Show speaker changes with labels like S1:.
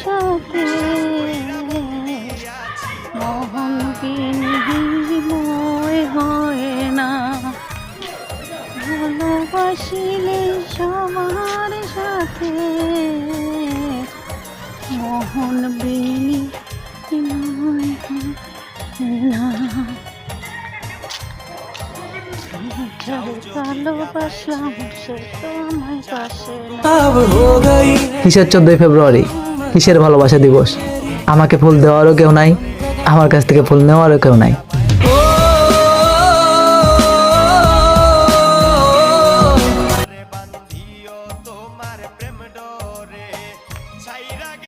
S1: সাথে মোহন বিনিময় হয় না, ভালোবাসিলে সবার সাথে মোহন বিনিময় হয় না। ভালোবাসলাম সে তো আমার পাশে না।
S2: কিসের 14 ফেব্রুয়ারি, কিসের ভালোবাসা দিবস? আমাকে ফুল দেওয়ারও কেউ নাই, আমার কাছ থেকে ফুল নেওয়ারও কেউ নাই।